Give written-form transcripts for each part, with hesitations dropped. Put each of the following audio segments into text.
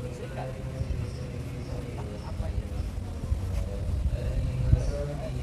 Sikat. Apa ya? Apa sudah orang aja?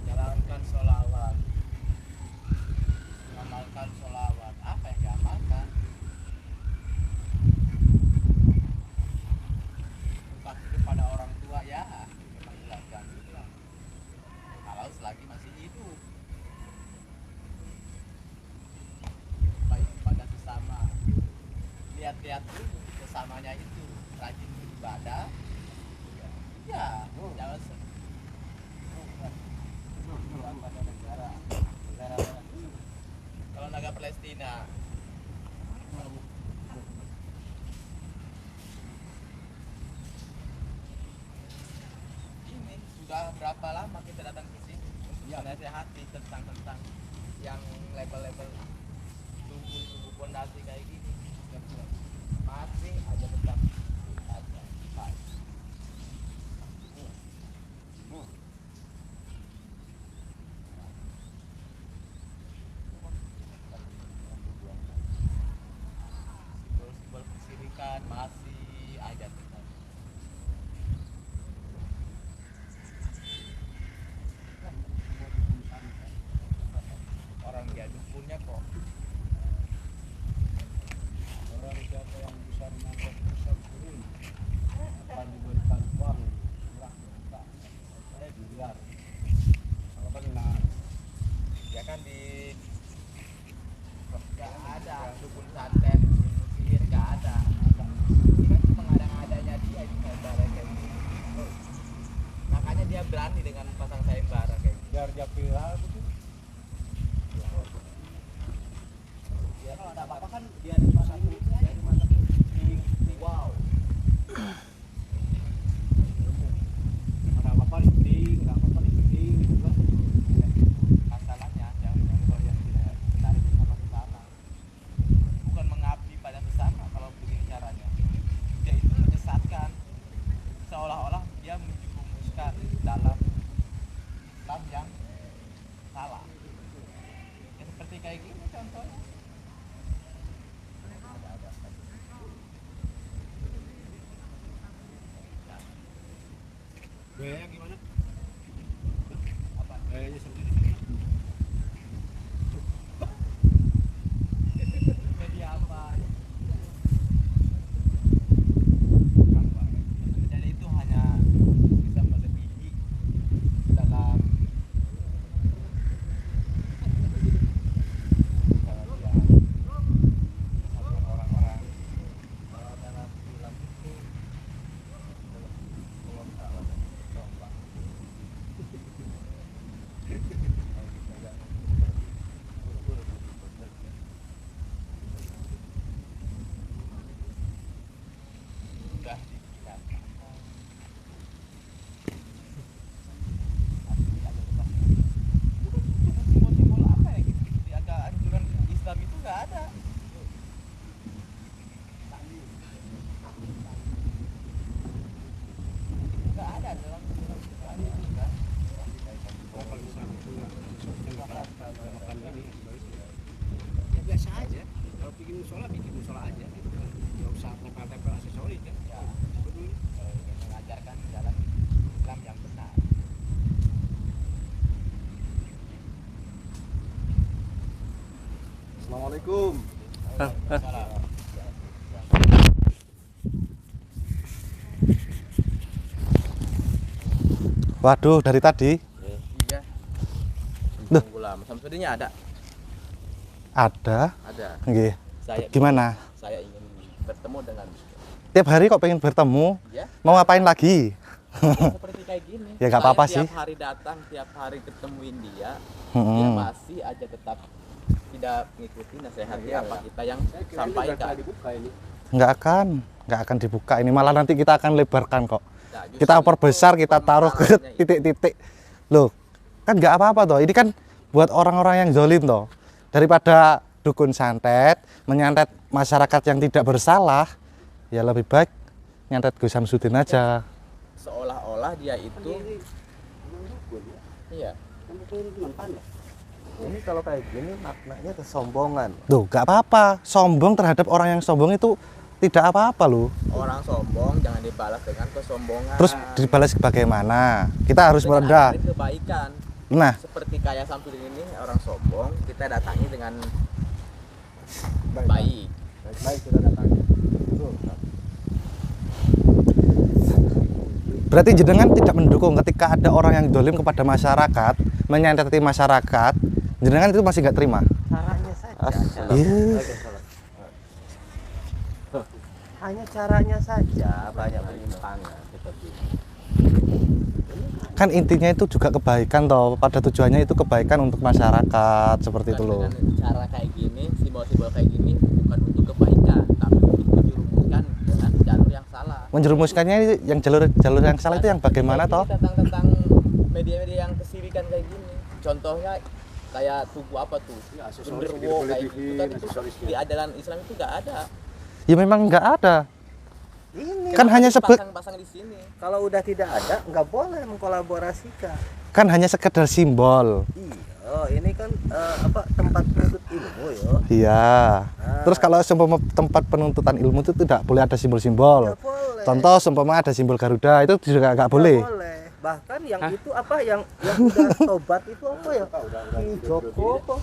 Jalankan sholawat, amalkan sholawat. Apa yang diamalkan? Bakti kepada orang tua ya, memang dilakukan juga. Kalau selagi masih hidup, baik kepada sesama. Lihat-lihat dulu sesamanya itu rajin beribadah. Ya, jangan pada negara kalau negara Palestina ini sudah berapa lama kita datang ke sini untuk menasehati tentang yang level-level tubuh pondasi kayak gini masih aja tetap ada. Simbol-simbol kesyirikan masih aja tetap. Orang dia dukunnya kok. Orang siapa yang bisa menangkap pusat turun akan diberikan uang murah juta miliar. Kalau benar Ya kan di nggak ada dukun santet sihir nggak ada. Ini kan pengadang-adanya dia ini sayembara kayak gini. Makanya dia berani dengan pasang sayembara kayak gini. biar dia viral gitu. Ya kalau ada apa-apa kan dia dipasang dia dimasak di wow. Ada apa-apa listing, ada apa-apa listing gitu kan. Masalahnya yang tidak tertarik sama sesama bukan mengabdi pada sesama. Kalau begini caranya dia itu menyesatkan, seolah-olah dia menjerumuskan dalam Islam yang salah ya, seperti kayak gini contohnya. Biayanya gimana? Apa Biayanya sendiri. media apa jadi itu hanya bisa melebihi dalam orang-orang dalam film itu makan ini. Ya biasa aja. Kalau bikin musola aja. Gitu. Nggak usah tempel-tempel aksesoris kan. Ya, Peduli. mengajarkan jalan Islam yang benar. Assalamualaikum. Salam. Waduh, dari tadi Iya. Duh. Tunggu lama. Samsudinnya ada. ada. Nggih. Saya Gimana? Saya ingin bertemu dengan Tiap hari kok pengen bertemu? ya Mau ngapain lagi? seperti kayak gini. Ya, nggak Saya apa-apa sih. Tiap hari datang, tiap hari ketemuin dia, dia Hmm. masih aja tetap tidak mengikuti nasihatnya Iya, apa iya. kita yang Saya kira ini udah sampaikan. dibuka ini. Nggak akan dibuka. Ini malah nanti kita akan lebarkan kok. Nah, justru Kita itu perbesar, kita taruh ke permasalahannya itu. titik-titik. Loh, kan nggak apa-apa toh. Ini kan buat orang-orang yang zolim toh. Daripada dukun santet, menyantet masyarakat yang tidak bersalah, ya lebih baik nyantet Gus Samsudin aja. Seolah-olah dia itu Ini dukun ya. iya. Yang dukun teman tanya. Ini kalau kayak gini maknanya kesombongan. Tuh, nggak apa-apa. Sombong terhadap orang yang sombong itu tidak apa-apa loh. Orang sombong jangan dibalas dengan kesombongan. Terus dibalas bagaimana? Kita harus Dengan merendah. ajarin kebaikan. Nah, Seperti kayak Samsudin ini orang sombong, kita datangi dengan Baik. baik. Baik, kita datang. Betul. berarti jenengan tidak mendukung ketika ada orang yang dolim kepada masyarakat, menyanteti masyarakat, jenengan itu masih nggak terima. Caranya saja. Iya. Hanya caranya saja banyak penyimpangan seperti ini. Kan intinya itu juga kebaikan toh. Pada tujuannya itu kebaikan untuk masyarakat seperti itu loh. Dengan cara kayak gini, simbol-simbol kayak gini bukan untuk kebaikan, tapi untuk menjerumuskan dengan jalur yang salah. Menjerumuskannya yang jalur yang salah itu yang bagaimana Ini toh? tentang media-media yang kesirikan kayak gini. Contohnya kayak tugu apa tuh? Ya, aksesoris Genderuwo kayak gitu dibikin, kan itu aksesorisnya. di ajaran Islam itu nggak ada. Ya memang nggak ada. Ini Kan hanya sebut, pasang di sini. kalau udah tidak ada nggak boleh mengkolaborasikan. kan hanya sekedar simbol. Iya, ini kan tempat menuntut ilmu ya. Iya. Terus kalau seumpama tempat penuntutan ilmu itu tidak boleh ada simbol-simbol. Nggak boleh. Contoh seumpama ada simbol Garuda itu juga nggak boleh. Nggak boleh. Bahkan yang itu apa yang udah tobat itu apa ya? Ki Joko apa?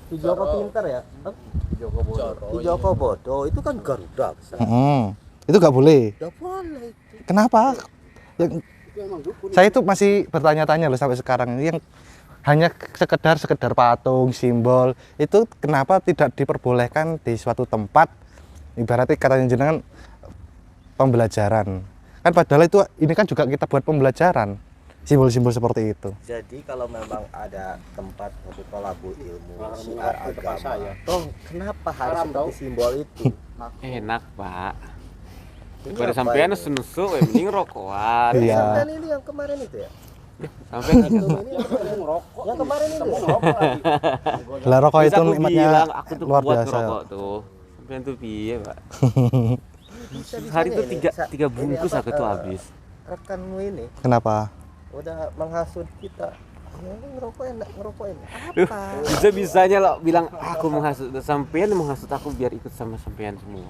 Ki Joko pinter ya? Joko Bodo. Coro, Ki Joko bodoh itu kan Garuda besar. Itu nggak boleh. Nggak boleh itu. Kenapa? Yang Itu emang dukun. saya itu masih bertanya-tanya loh sampai sekarang ini yang hanya sekedar patung simbol itu kenapa tidak diperbolehkan di suatu tempat ibaratnya katanya jenengan pembelajaran kan padahal itu ini kan juga kita buat pembelajaran simbol-simbol seperti itu. Jadi kalau memang ada tempat untuk kolabor ilmu, Orang syiar mengaku depan agama, saya. toh kenapa harus Haram, seperti tau. simbol itu? Enak, Pak. Ini Pada apa sampean ini? senusuk, mending rokokan. Iya. Sampean ini yang kemarin itu ya? Sampean Itu ini Yang ngerokok. yang kemarin itu. Mau Ya? ngerokok lagi. Lah rokok Terus itu aku nikmatnya bilang, aku tuh luar kuat biasa. ngerokok tuh. Sampean tuh piye, Pak? Bisa-bisanya Hari itu ini, tiga ini bungkus apa, aku tuh habis. Rekanmu ini Kenapa? udah menghasut kita. Ya, ini ngerokok enak, ngerokok enak. Duh, Apa? bisa-bisanya lo bilang aku menghasut sampean menghasut aku biar ikut sama sampean semua.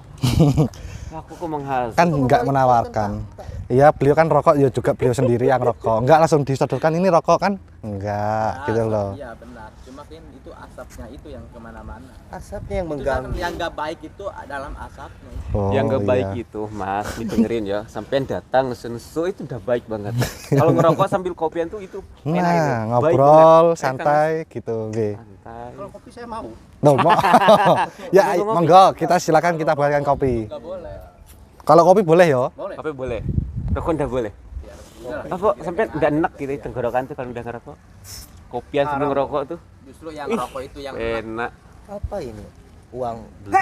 Aku kok menghasut. Kan nggak menawarkan. Iya, beliau kan rokok ya juga beliau sendiri yang rokok. Enggak langsung disodorkan ini rokok kan? Enggak, gitu loh. Iya benar. Cuma kan itu asapnya itu yang kemana-mana. Asapnya yang Itu kan mengganggu. yang nggak baik itu dalam asapnya. Oh, Yang gak baik iya. itu, Mas, didengerin ya. Sampean datang senusuk itu udah baik banget. Kalau ngerokok sambil kopian tuh itu enak itu. Nah, Baik ngobrol banget. santai gitu, nggih. Santai. Kalau kopi saya mau. Loh, ya Ngopi. monggo kita silakan kita buatkan kopi. Nggak boleh. Kalau kopi boleh ya? Boleh. Apa boleh? Rokok ndak boleh? Apa sampai nggak enak gitu tenggorokan tuh kalau udah ngerokok? Kopian sambil ngerokok tuh Justru yang rokok itu yang enak. Apa ini? Uang beli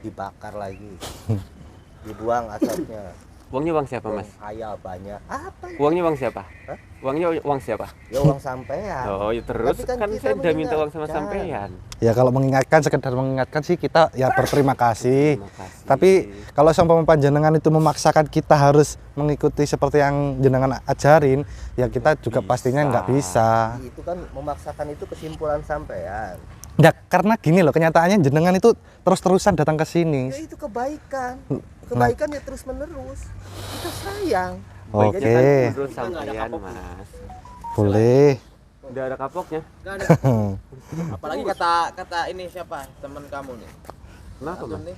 dibakar lagi. Dibuang asapnya. Uangnya uang siapa, Mas? Kaya banyak. Apa ya? Uangnya uang siapa? Hah? Uangnya uang siapa? Ya uang sampean. Oh, ya terus Tapi kan kan kita saya udah minta uang sama mengingatkan. sampean. Ya kalau mengingatkan, sekedar mengingatkan sih kita ya berterima kasih. Terima kasih. Tapi kalau sampai panjenengan itu memaksakan kita harus mengikuti seperti yang jenengan ajarin, ya kita juga pastinya nggak bisa. Itu kan memaksakan itu kesimpulan sampean. Ya karena gini loh, kenyataannya jenengan itu terus-terusan datang ke sini. Ya itu kebaikan. Kebaikan ya terus menerus. Kita sayang. Oke, Jadi kan menurut Kita nggak ada sampean, kapoknya. Mas. boleh. Udah ada kapoknya. Nggak ada. Apalagi kata ini siapa teman kamu nih? Kenapa, Antum Mas? nih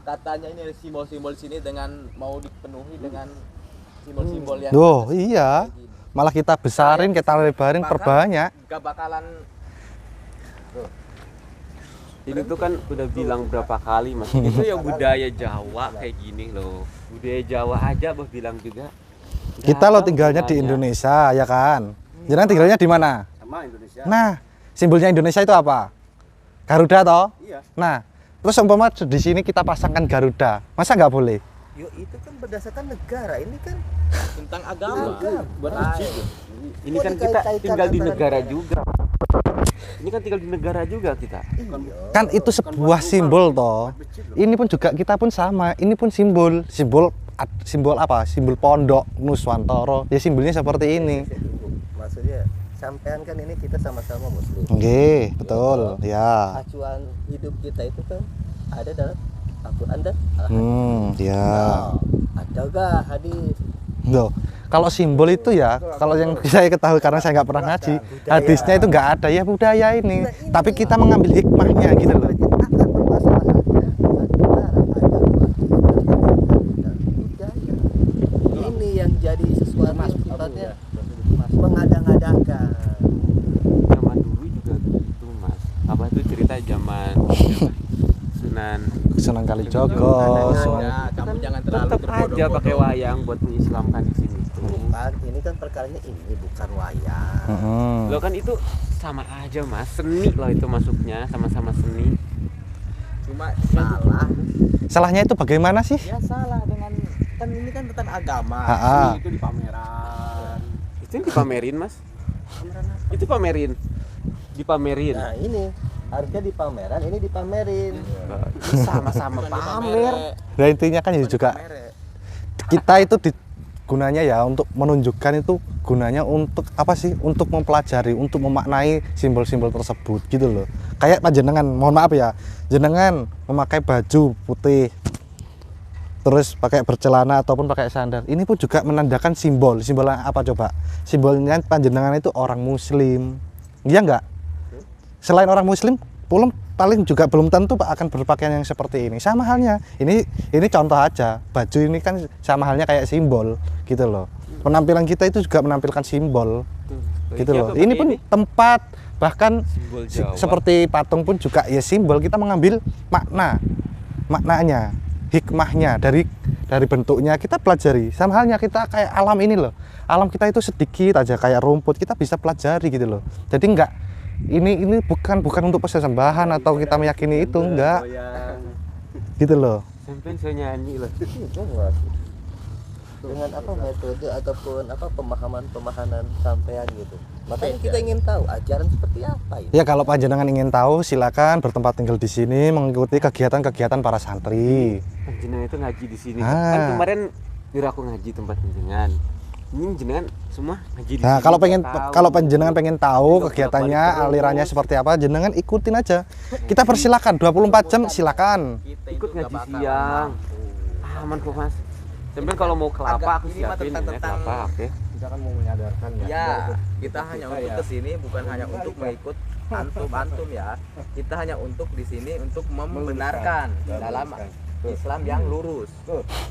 katanya ini ada simbol-simbol sini dengan mau dipenuhi dengan simbol-simbol yang Duh, iya. kayak gini. Malah kita besarin, kita lebarin, Bahkan perbanyak. Gak bakalan Ini tuh kan udah bilang berapa kali, Mas. Itu ya budaya Jawa kayak gini loh. Budaya Jawa aja Abah bilang juga. Nggak Kita loh ada tinggalnya di hubungannya. Indonesia, ya kan? Jenengan tinggalnya di mana? Sama Indonesia. Nah, simbolnya Indonesia itu apa? Garuda toh? Iya. Nah, terus umpama di sini kita pasangkan Garuda, masa nggak boleh? Yo itu kan berdasarkan negara. Ini kan tentang agama. Buat Lain. masjid. Ini Kok kan kita dikait-kaitkan tinggal di antara negara negara? juga. Ini kan tinggal di negara juga kita. Kan itu sebuah simbol toh. Ini pun juga kita pun sama. Ini pun simbol, simbol apa? Simbol pondok Nuswantoro. Ya simbolnya seperti ini. maksudnya sampean kan ini kita sama-sama muslim. Oke, betul. Ya. Acuan hidup kita itu kan ada dalam Al-Quran dan Al-Hadis. Ya. Nah, ada gak hadis? Loh, kalau simbol itu ya, kalau yang saya ketahui karena saya nggak pernah ngaji, hadisnya itu nggak ada ya budaya ini. Tapi kita mengambil hikmahnya gitu loh. Akar permasalahannya adalah agama dan budaya. Ini yang jadi sesuatu yang sifatnya mengada-ngadakan. Zaman dulu juga gitu, Mas. Apa itu cerita zaman Sunan Sunan Kalijogo. Ya, kamu jangan terlalu tetap aja pakai wayang buat mengislamkan di sini tuh. Bukan, ini kan perkaranya ini bukan wayang. Lo kan itu sama aja, Mas. Seni loh itu masuknya, sama-sama seni. cuma Salah. Salahnya itu bagaimana sih? ya salah dengan kan ini kan tentang agama. Ah, Itu di pameran. Itu yang dipamerin, Mas. Itu pamerin. Dipamerin. Nah ini harusnya di pameran, ini dipamerin. Sama-sama Bukan pamer. Nah intinya kan ya juga Pamer. kita itu gunanya ya untuk menunjukkan itu gunanya untuk apa sih? Untuk mempelajari, untuk memaknai simbol-simbol tersebut gitu loh. Kayak panjenengan, mohon maaf ya, jenengan memakai baju putih, terus pakai bercelana ataupun pakai sandal. Ini pun juga menandakan simbol. Simbolnya apa coba? Simbolnya panjenengan itu orang Muslim, iya enggak? Selain orang Muslim, paling juga belum tentu Pak akan berpakaian yang seperti ini. Sama halnya, ini contoh aja. Baju ini kan sama halnya kayak simbol gitu loh. Penampilan kita itu juga menampilkan simbol gitu loh. Ini pun tempat, bahkan simbol Jawa. seperti patung pun juga ya simbol. Kita mengambil maknanya, hikmahnya dari bentuknya kita pelajari. Sama halnya kita kayak alam ini loh. Alam kita itu sedikit aja kayak rumput, kita bisa pelajari gitu loh. Jadi enggak ini bukan untuk persembahan atau kita meyakini itu enggak gitu loh. Sampai saya nyanyi loh. Dengan apa metode ataupun apa pemahaman sampean gitu. Makanya kita ingin tahu ajaran seperti apa ini. Ya kalau panjenengan ingin tahu silakan bertempat tinggal di sini mengikuti kegiatan-kegiatan para santri. Jenengan itu ngaji di sini. Ah. Kan kemarin nyuruh aku ngaji tempat jenengan. Ini jenengan semua ngaji di Nah, sini. kalau panjenengan pengen tahu Nggak kegiatannya, bolak-balik terus. alirannya seperti apa, jenengan ikutin aja. Kita persilakan 24 jam silakan. Kita Ikut itu ngaji nggak bakal siang. mampu. Aman kok, Mas. Sampai kalau mau kelapa Agak aku ini mah siapin tentang- ya kelapa, oke. Kita kan mau menyadarkan Ya, kita hanya kita untuk ya. kesini bukan hanya untuk mengikut antum ya. Kita hanya untuk di sini untuk membenarkan dalam Islam yang lurus.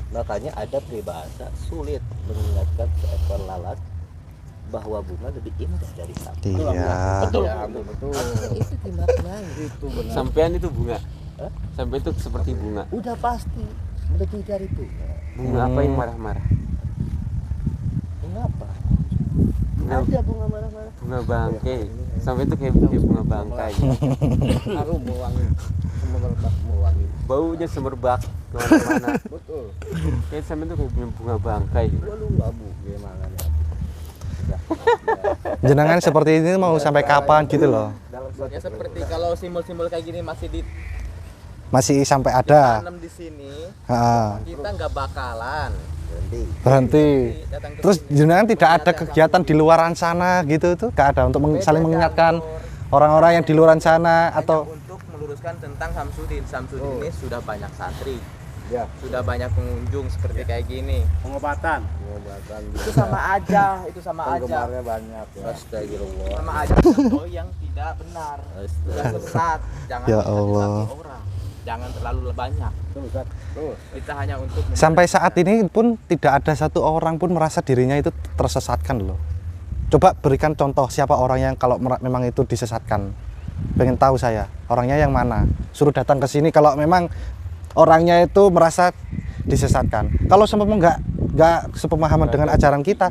Makanya ada peribahasa sulit mengingatkan seekor lalat bahwa bunga lebih indah dari sapi. Iya. Betul. Ya, betul. Artinya itu dimaknai. Itu benar. Sampean itu bunga. Hah? Sampai itu seperti bunga. Udah pasti lebih dari bunga. Bunga apa yang marah-marah? Mengapa? Bunga Ada bunga marah-marah. bunga bangkai. Sampai itu kayak bunga bangkai. Harum wangi. Semerbak wangi. Baunya semerbak kemana-mana. Betul. Kayak sampai itu kayak bunga bangkai. Gua lu abu gimana ya. Jenengan seperti ini mau sampai kapan gitu loh? Ya seperti kalau simbol-simbol kayak gini Masih sampai ada. ditanam di sini, Ha, kita nggak bakalan berhenti. datang ke Terus sini. jenengan tidak ada kegiatan di luaran sana gitu tuh? Gak ada untuk saling mengingatkan orang-orang yang di luaran sana Hanya atau untuk meluruskan tentang Samsudin. Samsudin ini sudah banyak santri, Ya, sudah banyak pengunjung seperti kayak gini. pengobatan. Itu sama aja, itu sama aja. Penggemarnya banyak ya. Astagfirullah. Sama aja contoh yang tidak benar, sudah sesat. Jangan Ya disakiti Allah. orang, jangan terlalu banyak. Terus, Ustaz. Terus. Kita hanya untuk sampai saat ini pun tidak ada satu orang pun merasa dirinya itu tersesatkan loh. Coba berikan contoh siapa orang yang kalau memang itu disesatkan. Pengen tahu saya, orangnya yang mana? Suruh datang ke sini kalau memang orangnya itu merasa disesatkan. Kalau seumpama nggak sepemahaman dengan ajaran kita,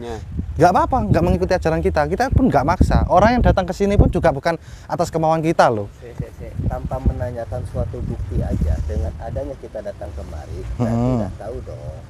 nggak apa-apa, nggak mengikuti ajaran kita pun nggak maksa. Orang yang datang ke sini pun juga bukan atas kemauan kita loh. Tanpa menanyakan suatu bukti aja, dengan adanya kita datang kemari, kita tidak tahu dong.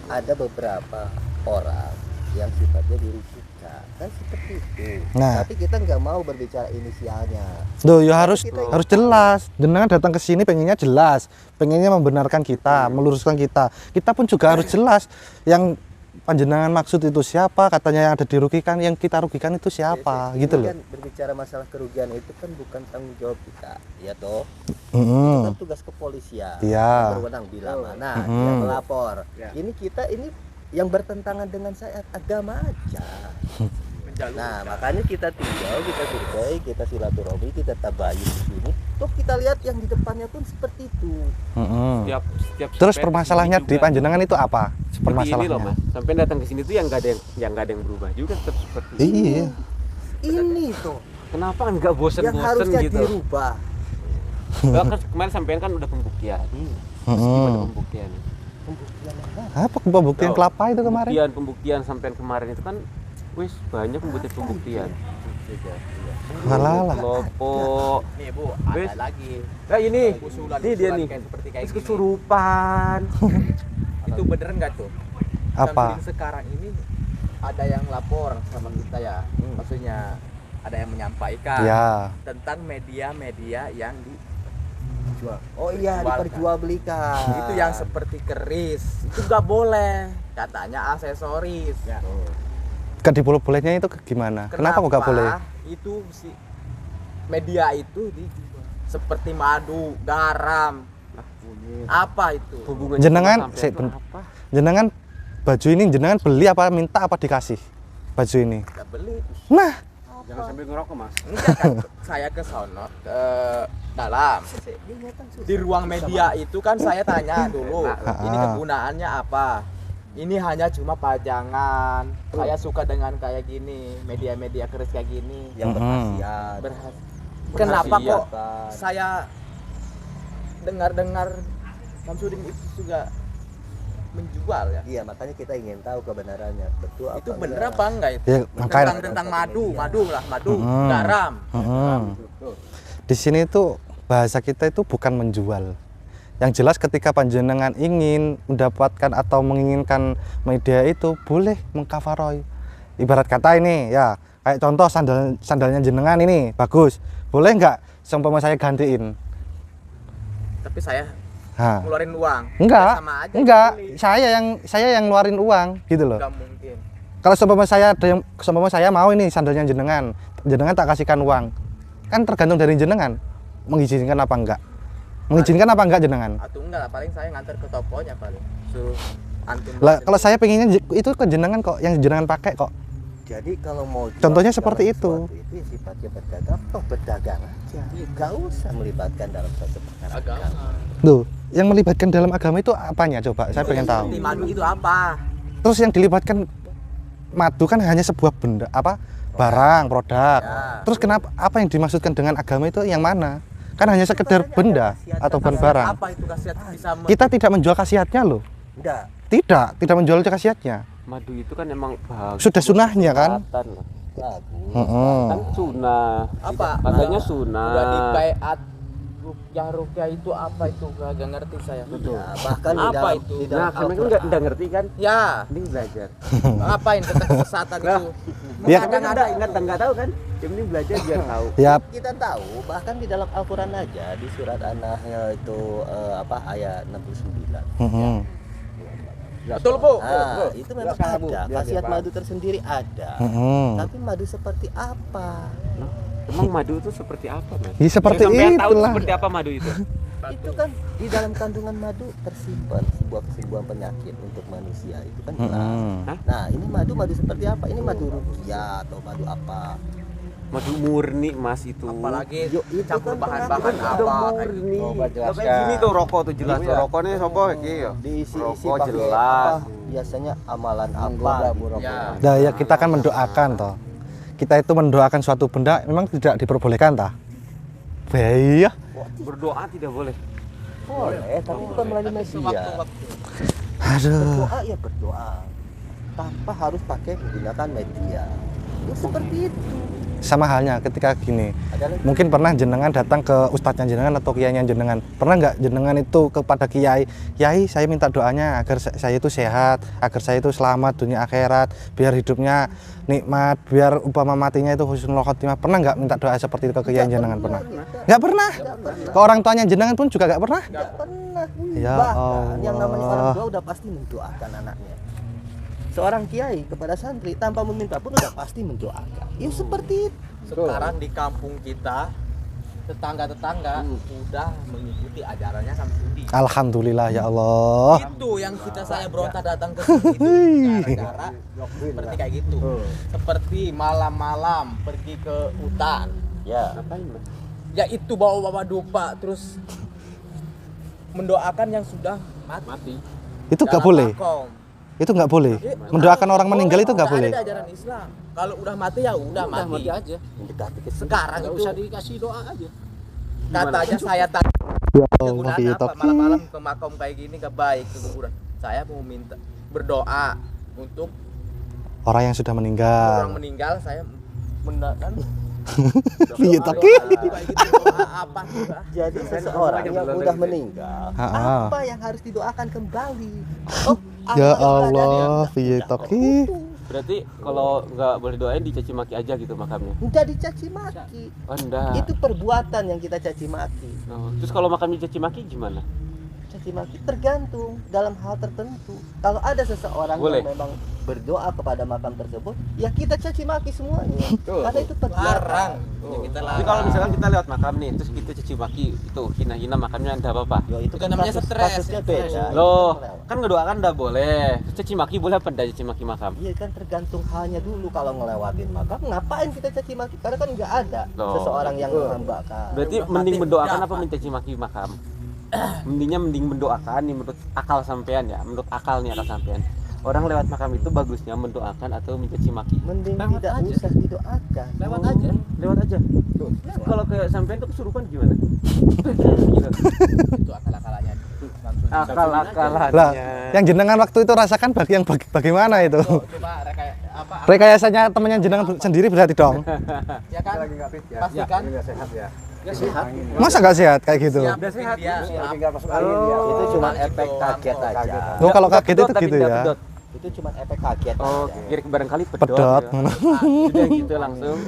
Ada beberapa orang yang sifatnya dirugikan, kan seperti itu. Nah. Tapi kita nggak mau berbicara inisialnya. Loh, ya harus Kita- jelas. Jenengan datang ke sini pengennya jelas, pengennya membenarkan kita, meluruskan kita. Kita pun juga harus jelas yang panjenengan maksud itu siapa, katanya yang ada dirugikan, yang kita rugikan itu siapa, Ini gitu loh. kan berbicara masalah kerugian itu kan bukan tanggung jawab kita, ya toh. Mm-mm. Kan tugas kepolisian. Iya. Yang berwenang bila mana Mm-mm. yang melapor. Ya. Ini kita ini yang bertentangan dengan syariat agama aja. Nah, makanya kita tinjau, kita survei, kita silaturahmi, kita tabayun di sini. Toh kita lihat yang di depannya pun seperti itu. Mm-mm. Setiap Terus sampai permasalahannya sini di juga panjenengan itu apa? seperti ini loh Permasalahannya. Mas. Sampai datang ke sini tuh yang nggak ada yang berubah juga tetap seperti ini. Iya. Ini tuh Kenapa nggak yang bosen-bosen harusnya gitu? dirubah. Kan kemarin sampean kan udah pembuktian. Terus gimana pembuktian? Apa pembuktian Tahu. kelapa itu kemarin? Pembuktian sampean kemarin itu kan wis banyak pembuktian. Walah. Lopo. Nih Bu, Wis. ada lagi. Nah ini, Usulan ini dia nih. kayak seperti kayak Terus gini. kesurupan. Itu bener nggak tuh? Apa? Samsudin sekarang ini ada yang lapor sama kita ya. Maksudnya ada yang menyampaikan Ya. tentang media-media yang Oh iya, Dijualkan. diperjualbelikan. itu yang seperti keris. Itu nggak boleh. Katanya aksesoris. Bolehnya itu gimana? Kenapa kok nggak boleh? Itu si media itu dijual seperti madu, garam. Apa itu? Hubungannya Jenengan, sama sik, sampean tuh apa? Jenengan baju ini jenengan beli apa minta apa dikasih? Baju ini. Nggak beli. Nah, Jangan sampai ngerokok, Mas. Enggak kan saya ke sono ke dalam. Di ruang media itu kan saya tanya dulu, ini kegunaannya apa? Ini hanya cuma pajangan. Saya suka dengan kayak gini, media-media keris kayak gini. yang berkhasiat. Kenapa Berkhasiat. kok saya dengar-dengar Samsudin itu juga menjual ya? Iya, makanya kita ingin tahu kebenarannya. Betul apa Itu bener enggak? apa enggak itu? ya makanya. Tentang madu, madu, Mm-mm. garam. Di sini tuh bahasa kita itu bukan menjual. Yang jelas ketika panjenengan ingin mendapatkan atau menginginkan media itu boleh mengkafaroi. Ibarat kata ini ya, kayak contoh sandalnya jenengan ini bagus. Boleh nggak seumpama saya gantiin? Tapi saya Hah. ngeluarin uang. Enggak, Ya sama aja enggak. dibeli. Saya yang ngeluarin uang gitu loh. Enggak mungkin. Kalau seumpama saya mau ini sandalnya jenengan tak kasihkan uang. Kan tergantung dari jenengan mengizinkan apa enggak. Mengizinkan apa enggak jenengan? Atau enggak lah, paling saya nganter ke tokonya paling. Suruh antum. Lah kalau saya pengennya itu ke jenengan kok, yang jenengan pakai kok. Jadi kalau mau jual Contohnya segala seperti itu. sesuatu yang sifatnya berdagang, toh berdagang aja. Gak usah melibatkan dalam suatu perkara agama. Tuh, yang melibatkan dalam agama itu apanya coba? Saya pengen tahu. Seperti madu itu apa? Terus yang dilibatkan madu kan hanya sebuah benda apa? Barang, produk. Ya. Terus kenapa apa yang dimaksudkan dengan agama itu yang mana? Kan hanya sekedar benda ataupun barang. Apa itu khasiat bisa Kita tidak menjual khasiatnya loh. Enggak. Tidak menjual khasiatnya. madu itu kan emang bagus. Sudah sunahnya kan? Kesehatan lah. bagus. Kan sunnah. Apa? Katanya sunnah. Udah di baiat rukyah itu apa itu? Gak ngerti saya. Ya, bahkan di Apa dalam, itu? di dalam Nah, kamu kan Al-Quran. nggak ngerti kan? Ya, Ini belajar. ngapain tentang kesesatan Nah, itu? Ya. Kamu kan nggak tahu kan? Yang penting belajar biar tahu. Ya, Kita tahu bahkan di dalam Al-Quran aja di surat An-Nahl itu ayat 69. mm-mm. Betul, Bu. Ah, itu memang Jelaskan, Bu, ada. biar dia Khasiat paham. madu tersendiri ada. Mm-mm. Tapi madu seperti apa? Emang madu itu seperti apa, Mas? Ya, seperti Yang sampean tahu itulah. seperti apa madu itu? Itu kan di dalam kandungan madu tersimpan sebuah penyakit untuk manusia itu kan jelas. Mm-mm. Nah, ini madu seperti apa? Ini madu ruqyah atau madu apa? Madu murni, Mas, itu. Apalagi Yuk, itu campur kan bahan-bahan Madu apa? murni. Coba Lah, jelaskan. kayak gini tuh rokok tuh jelas tuh. Iya. Rokoknya sopo iki ya? Diisi-isi Rokok pakai jelas. apa? Biasanya amalan Menggoda, apa? Bu, gitu. rokok. Ya. Nah, ya kita kan mendoakan toh. Kita itu mendoakan suatu benda memang tidak diperbolehkan tah. Bahaya. Berdoa tidak boleh. Boleh, tapi bukan melalui media. Waktu-waktu. Aduh. Berdoa ya berdoa, tanpa harus pakai menggunakan media. Ya seperti itu. Sama halnya ketika gini. Ada lagi? Mungkin pernah jenengan datang ke ustadznya jenengan atau kiainya jenengan. Pernah nggak jenengan itu kepada kiai, "Kiai, saya minta doanya agar saya itu sehat, agar saya itu selamat dunia akhirat, biar hidupnya nikmat, biar upama matinya itu husnul khotimah." Pernah nggak minta doa seperti itu ke kiai jenengan? Pernah? Nggak pernah. Ke orang tuanya jenengan pun juga nggak pernah. Nggak pernah. Ya Bahkan yang namanya orang Allah. tua udah pasti mendoakan anaknya. Seorang kiai kepada santri tanpa meminta pun udah pasti mendoakan. Ya seperti itu. Sekarang di kampung kita tetangga-tetangga udah mengikuti ajarannya Samsudi. Alhamdulillah ya Allah. Itu yang saya berontak datang ke sini itu gara-gara seperti kayak gitu. Seperti malam-malam pergi ke hutan. Ya. Ngapain, Mas? Ya itu bawa-bawa dupa terus mendoakan yang sudah mati. Itu nggak Dalam boleh. makom. Itu nggak boleh. Mendoakan orang meninggal itu nggak Udah boleh. ada di ajaran Islam. Kalau udah mati ya udah mati. aja. Mendekati ke Sekarang Nggak itu usah dikasih doa aja. katanya saya tanya Ya Allah, kegunaan iya apa toki. malam-malam ke makom kayak gini gak baik ke kuburan. Saya mau minta berdoa untuk Orang yang sudah meninggal. orang meninggal saya mendakan Iya toki. apa juga. Jadi seseorang yang udah meninggal, Ha-ha. apa yang harus didoakan kembali? Oh, Ya amalan Allah, ibadahnya piye udah toki. terputus. Berarti kalau nggak boleh doain dicaci maki aja gitu makamnya. Udah dicaci maki. Oh, enggak. Itu perbuatan yang kita caci maki. Oh, terus kalau makam dicaci maki gimana? Caci maki tergantung dalam hal tertentu. Kalau ada seseorang Boleh. yang memang berdoa kepada makam tersebut, ya kita caci maki semuanya. Karena itu perbuatan. Larang. Ya, kita Tapi larang. kalau misalkan kita lewat makam nih, terus kita caci maki itu hina-hina makamnya enggak apa-apa. Yo, itu Itu namanya stres. kasusnya beda. Loh, Itu kan ngedoakan enggak boleh. Terus caci maki boleh apa enggak caci maki makam? Iya kan tergantung halnya dulu. Kalau ngelewatin makam ngapain kita caci maki? Karena kan nggak ada Loh. seseorang yang menghambakan. Berarti Udah mending mati mendoakan udah, apa Pak. mencaci maki makam? Mending mendoakan nih menurut akal sampean ya, menurut akal nih akal sampean. Orang lewat makam itu bagusnya mendoakan atau mencaci maki? Mending Lewat tidak aja. usah didoakan. Lewat aja. Lewat aja. Terus kalau kayak sampean tuh kesurupan gimana? Gitu. Itu akal-akalannya. Langsung Akal-akalannya. Lah, yang jenengan waktu itu rasakan bagaimana itu? coba apa Rekayasanya temannya jenengan sendiri berarti dong. ya kan Lagi nggak fit ya. pastikan Ini nggak sehat ya. ya sehat. Masa nggak sehat kayak gitu? Siap, Udah sehat. dia Lagi siap. nggak masuk angin ya. Itu cuma Gitu, efek kaget langsung aja. Oh, kalau kaget itu Pedot tapi gitu nggak ya. pedot. Itu cuma efek kaget Oh, aja. kira barangkali pedot. Pedot. Ya. Sudah gitu langsung.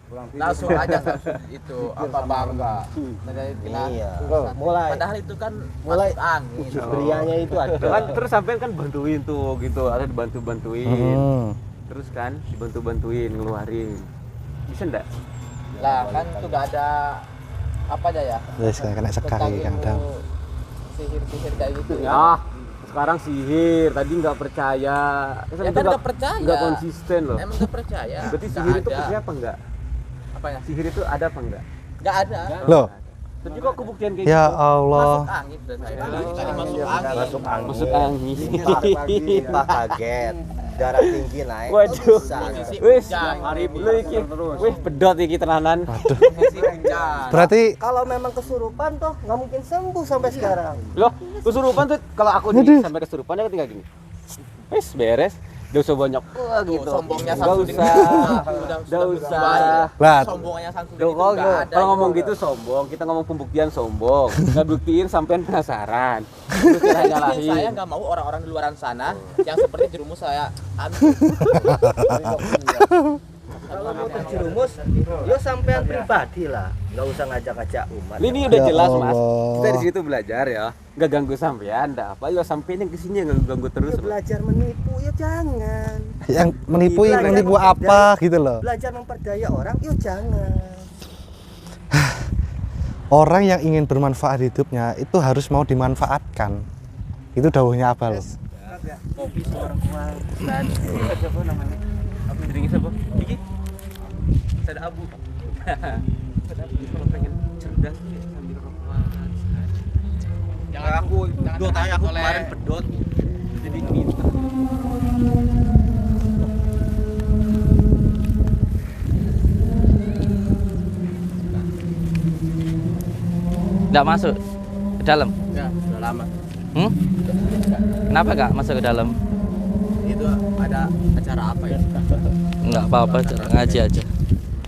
Pulang tidur. Langsung aja itu apa bangga. Iya. Mulai Padahal itu kan Mulai masuk angin. usus prianya itu ada. Kan terus sampean kan bantuin tuh gitu, ada dibantu-bantuin. Hmm. Terus kan dibantu-bantuin ngeluarin. Bisa enggak? Lah kan itu gak ada apa aja ya? Wes kena sekali Kang Dam. Sihir-sihir kayak gitu ya. Ya, sekarang sihir, tadi nggak percaya. Ya kan nggak percaya. Nggak konsisten loh. Emang gak percaya. Berarti Nggak sihir itu ada. percaya apa enggak? Apa ya? Sihir itu ada apa enggak? Gak ada. Loh, Tapi kok kebuktian kayak ya gitu? Allah. Masuk angin udah saya. Sekali masuk iya, angin. Masuk angin. Masuk angin. Pagi-pagi ya. Pak kaget. Darah tinggi naik. Waduh. Kok bisa? Posisi Wis, hujan. lu iki. Wih, pedot iki tenanan. Posisi hujan. Berarti Kalau memang kesurupan toh nggak mungkin sembuh sampai sekarang. Loh, kesurupan tuh kalau aku nih sampai kesurupan ya tinggal gini. Wis beres. Gak usah banyak wah gitu. Sombongnya Gak Samsudin usah. udah Gak usah. Lah, Sombongnya Samsudin Duh, itu nggak ada. kalau ngomong gitu sombong, kita ngomong pembuktian sombong. Nggak buktiin sampean penasaran. Terus kita Saya nyalahin. nggak mau orang-orang di luaran sana yang seperti jerumus saya ambil. Kalau mau terjerumus, yo sampean pribadi lah, nggak usah ngajak-ngajak umat. Ini udah Ya jelas mas. Allah. Kita di situ belajar ya. Nggak ganggu sampean, nggak apa. Yo sampean yang kesini yang ganggu terus. Ya, belajar menipu, ya jangan. yang menipu Belajar apa gitu loh. Belajar memperdaya orang, yo jangan. Orang yang ingin bermanfaat hidupnya itu harus mau dimanfaatkan. Itu dawuhnya Abal. Kopi seorang kuat. Dan siapa namanya? Apa yang drinking siapa? Iki. Saya ada abu. Ada abu kalau pengen cerdas ya sambil rokok. Jangan aku pedot aja aku kemarin pedot. Jadi minta. Nggak masuk ke dalam? Ya, sudah lama. Hmm? Kenapa nggak masuk ke dalam? Itu ada acara apa ya? Nggak apa-apa, ngaji aja.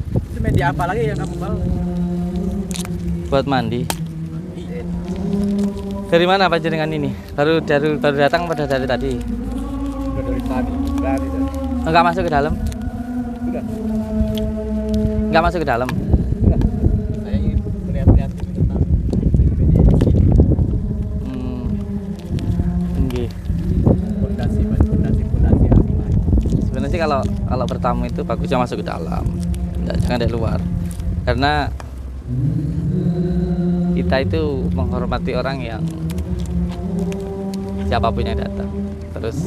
Itu media apa lagi yang kamu bawa? Buat mandi. Dari mana Pak jenengan ini? Baru datang pada dari tadi? Udah dari tadi. Nggak masuk ke dalam? Sudah. Nggak masuk ke dalam? Saya ingin melihat-lihat tentang media di sini. Nggih. Fondasi apa? Sebenarnya sih kalau bertamu itu bagusnya masuk ke dalam, jangan dari luar. Karena kita itu menghormati orang yang siapapun yang datang. Terus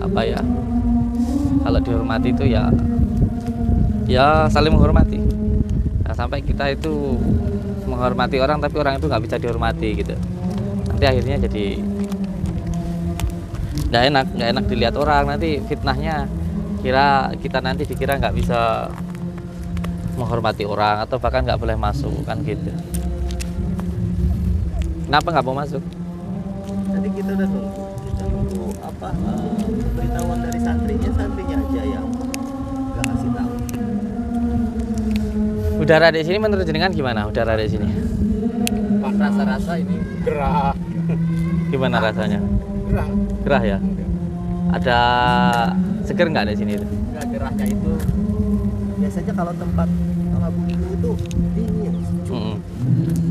apa ya? Kalau dihormati itu ya saling menghormati. Nah, sampai kita itu menghormati orang tapi orang itu nggak bisa dihormati gitu. Nanti akhirnya jadi nggak enak dilihat orang, nanti fitnahnya kita nanti dikira nggak bisa menghormati orang atau bahkan nggak boleh masuk kan gitu. Kenapa nggak mau masuk? Tadi kita udah nunggu apa pemberitahuan dari santrinya aja yang nggak kasih tahu. Udara di sini menurut jenengan gimana? Udara di sini Rasa-rasa ini Gerah. gimana rasanya? Gerah. Gerah ya? Ada seger nggak di sini itu? nggak gerahnya itu Biasanya kalau tempat Bumi itu dingin, sejuk, Mm-mm.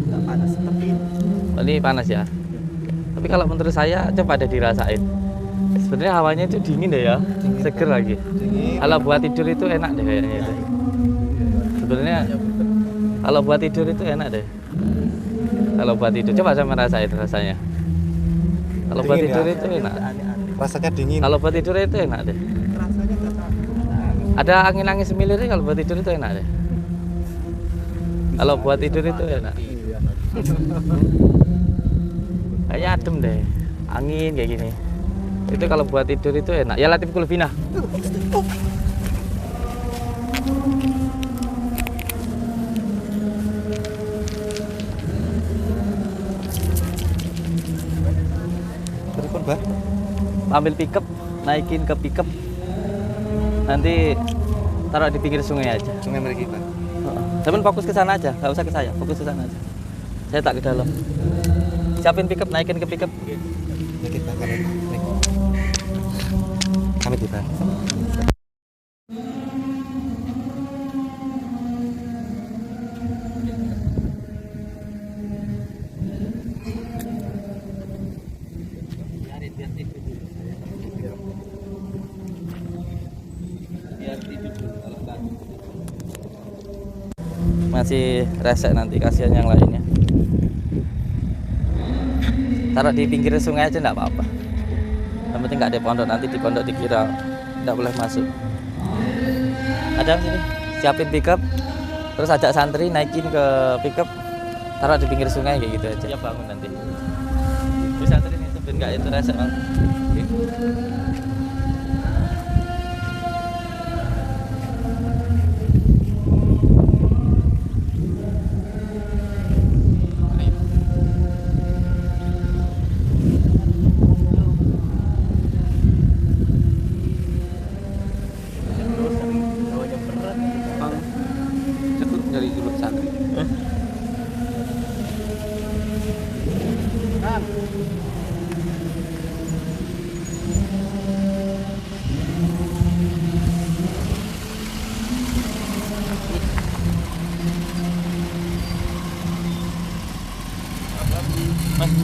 nggak panas. Tapi Oh, ini panas ya. Tapi kalau menurut saya coba ada dirasain. Sebenarnya hawanya itu dingin deh ya, seger lagi. Kalau buat tidur itu enak deh kayaknya itu. Sebenarnya kalau buat tidur itu enak deh. Kalau buat tidur coba saya merasain rasanya. Kalau buat Dingin ya? tidur itu enak. aneh-aneh. Rasanya dingin. Kalau buat tidur itu enak deh. Rasanya nggak tahu. Ada angin-angin semilirnya kalau buat tidur itu enak deh. Kalau buat tidur itu enak. Kayaknya adem deh. Angin kayak gini. Itu kalau buat tidur itu enak. Ya Latif Kulvina. Telepon, Mbak. Ambil pickup, naikin ke pickup. Nanti taruh di pinggir sungai aja. Sungai Meriki, Pak. Temen fokus ke sana aja, nggak usah ke saya, fokus ke sana aja. Saya tak ke dalam. Siapin pickup, naikin ke pickup. Ya kita kami tiba. Masih resek nanti, kasihan yang lainnya. Taruh di pinggir sungai aja enggak apa-apa. Yang penting nggak ada pondok, nanti di pondok dikira nggak boleh masuk. Ada sini, siapin pickup, terus ajak santri naikin ke pickup, taruh di pinggir sungai kayak gitu aja. Ya bangun nanti. Terus santri ini sebenarnya nggak itu resek banget. Malah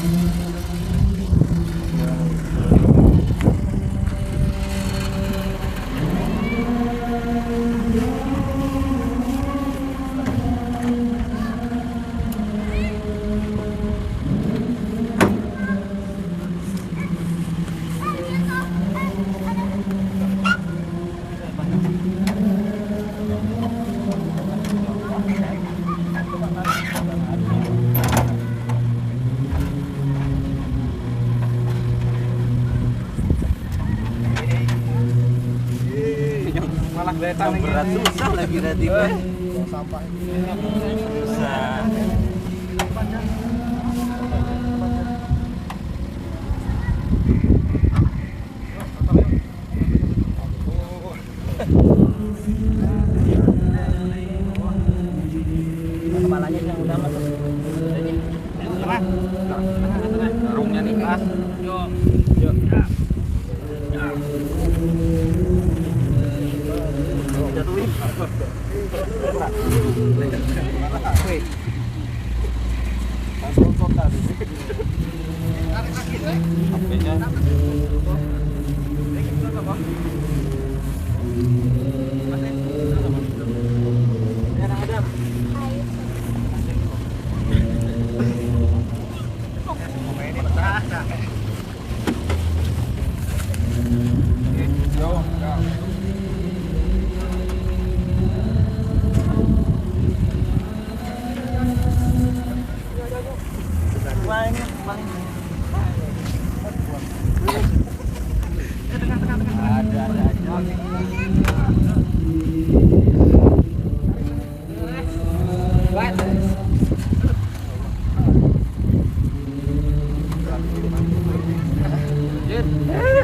betan berat susah lagi nanti Pak. Sampah ini Susah. kepalanya yang udah masuk. Tengah. Karungnya nih pas. Yuk. Yuk. Jatuhin.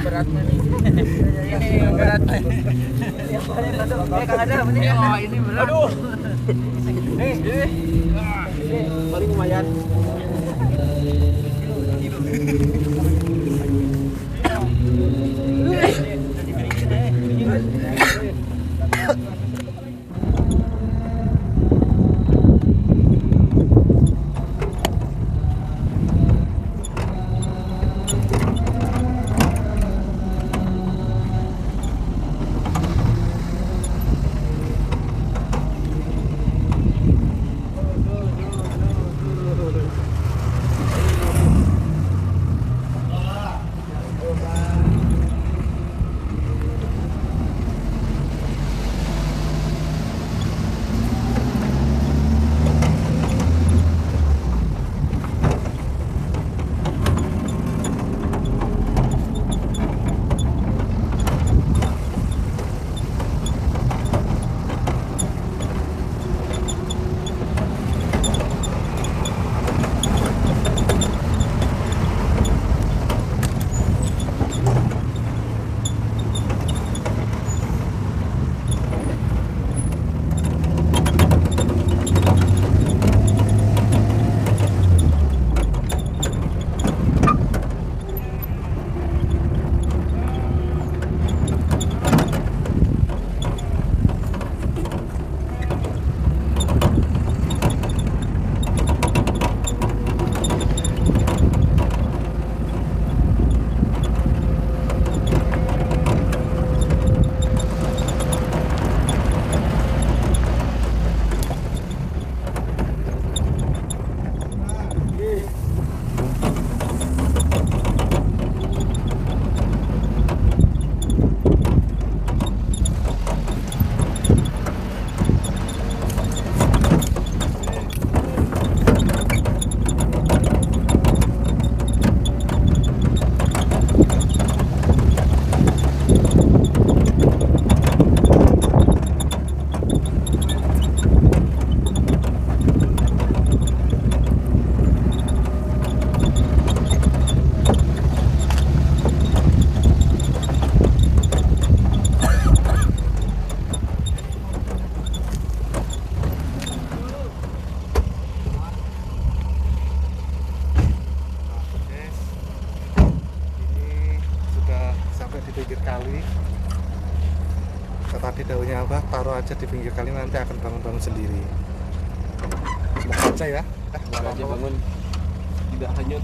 Beratnya nih. Ini beratnya. Kang Adam ini. Oh, ini berat. Aduh. Paling lumayan. pinggir kali. Tadi daunnya apa, taruh aja di pinggir kali, nanti akan bangun-bangun sendiri. Semoga aja ya. Semoga aja bangun. tidak hanyut.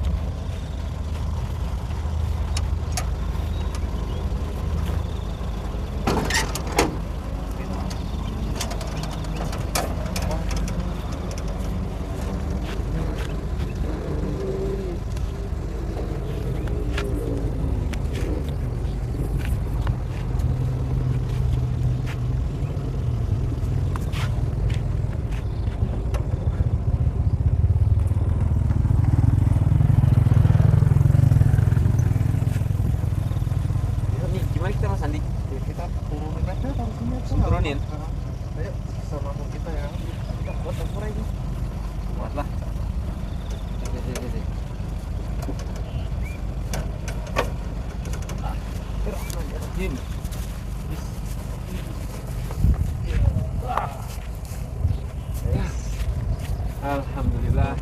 Nih, gimana kita Mas Andi? Kita turunin aja dari sini aja. Turunin? Ayo sama kita ya. Kita buat tempur ini. Buat lah. Jin. Alhamdulillah.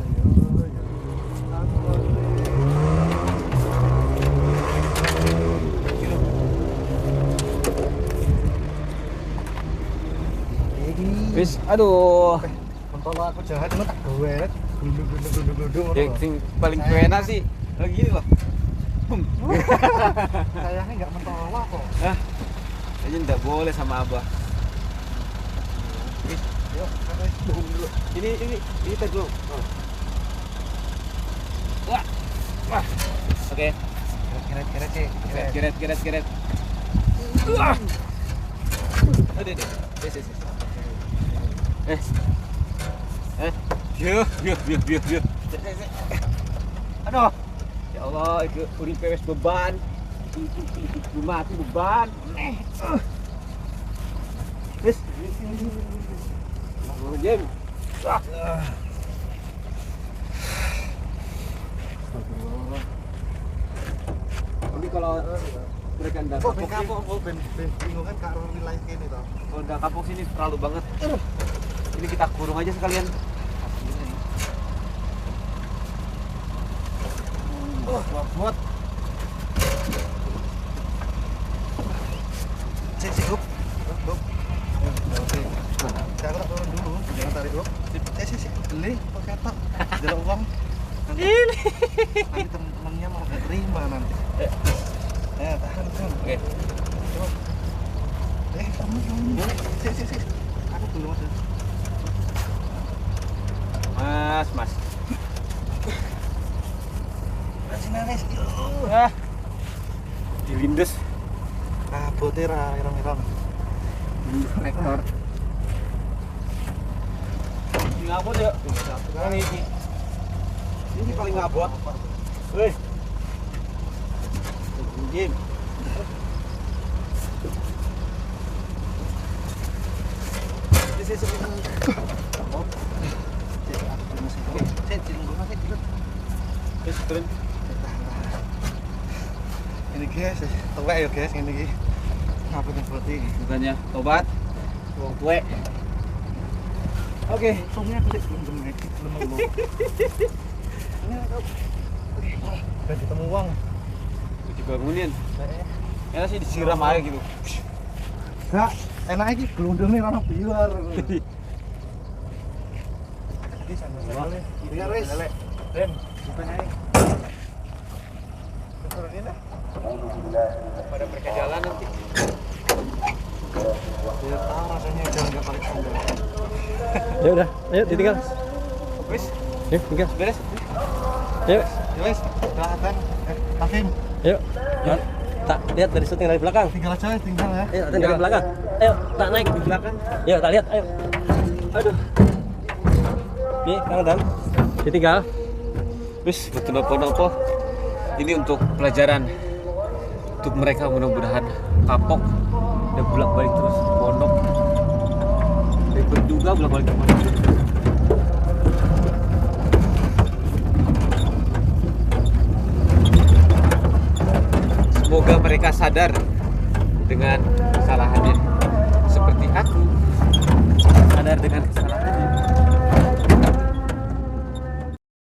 Wis, aduh. Mentol aku jahat cuma tak gue. Glundung. Yang sing paling enak sih lagi gini loh. Bum. Sayangnya nggak mentol kok. Aja nggak boleh sama Abah. Yuk, Ini tag dulu. Wah. Wah. Oke. keret sih. Geret. Aduh. Yes. Biar. Aduh. Ya Allah, itu uring pewes beban. Mati beban. Yes. Jam. Ini kalau mereka ndak kapok, bingung kan karo wilayah kene toh. kalau ndak kapok sini terlalu banget. Ini kita kurung aja sekalian. Buat. Cek, Up. Saya tak turun dulu, jangan tarik Up. Cek. Beli pakai tak. Jalan uang. Nanti teman-temannya mau nggak terima nanti. Tahan. Oke. Kamu. Cek. Aku dulu Mas. Nangis. Dilindes. Botera irang-irang. Rekor. Ini ngabot ya? Kan Ini paling ngabot. Wih. Jim. Turun. Ini guys, tuwek ya guys ini iki. Ngapa seperti Bukannya tobat, wong tuwek. Oke. untungnya aku belum gemek, belum ngeluh. Udah ketemu uang. Dibangunin. Ya sih disiram aja gitu. Enggak, enak iki glundung nih orang biar. Biar wis. Den, supaya ae. Turunin dah. Pada mereka jalan nanti. Biar tahu rasanya jangan enggak pakai sandal. Ya udah, ayo ditinggal. Wis, Yuk, tinggal. beres. Yuk, Ya wis, silahkan. Tafim, yuk. Tak lihat dari syuting dari belakang. tinggal aja, tinggal ya. Ayo, dari belakang. Ayo, tak naik di belakang. Yuk, tak lihat. Ayo. Aduh. Nih, Kang Dan. Ditinggal. Wis, betul nopo-nopo. Ini untuk pelajaran untuk mereka, mudah-mudahan kapok dan bolak-balik terus ke pondok. Ribet juga bolak-balik ke pondok. Semoga mereka sadar dengan kesalahannya seperti aku sadar dengan kesalahan.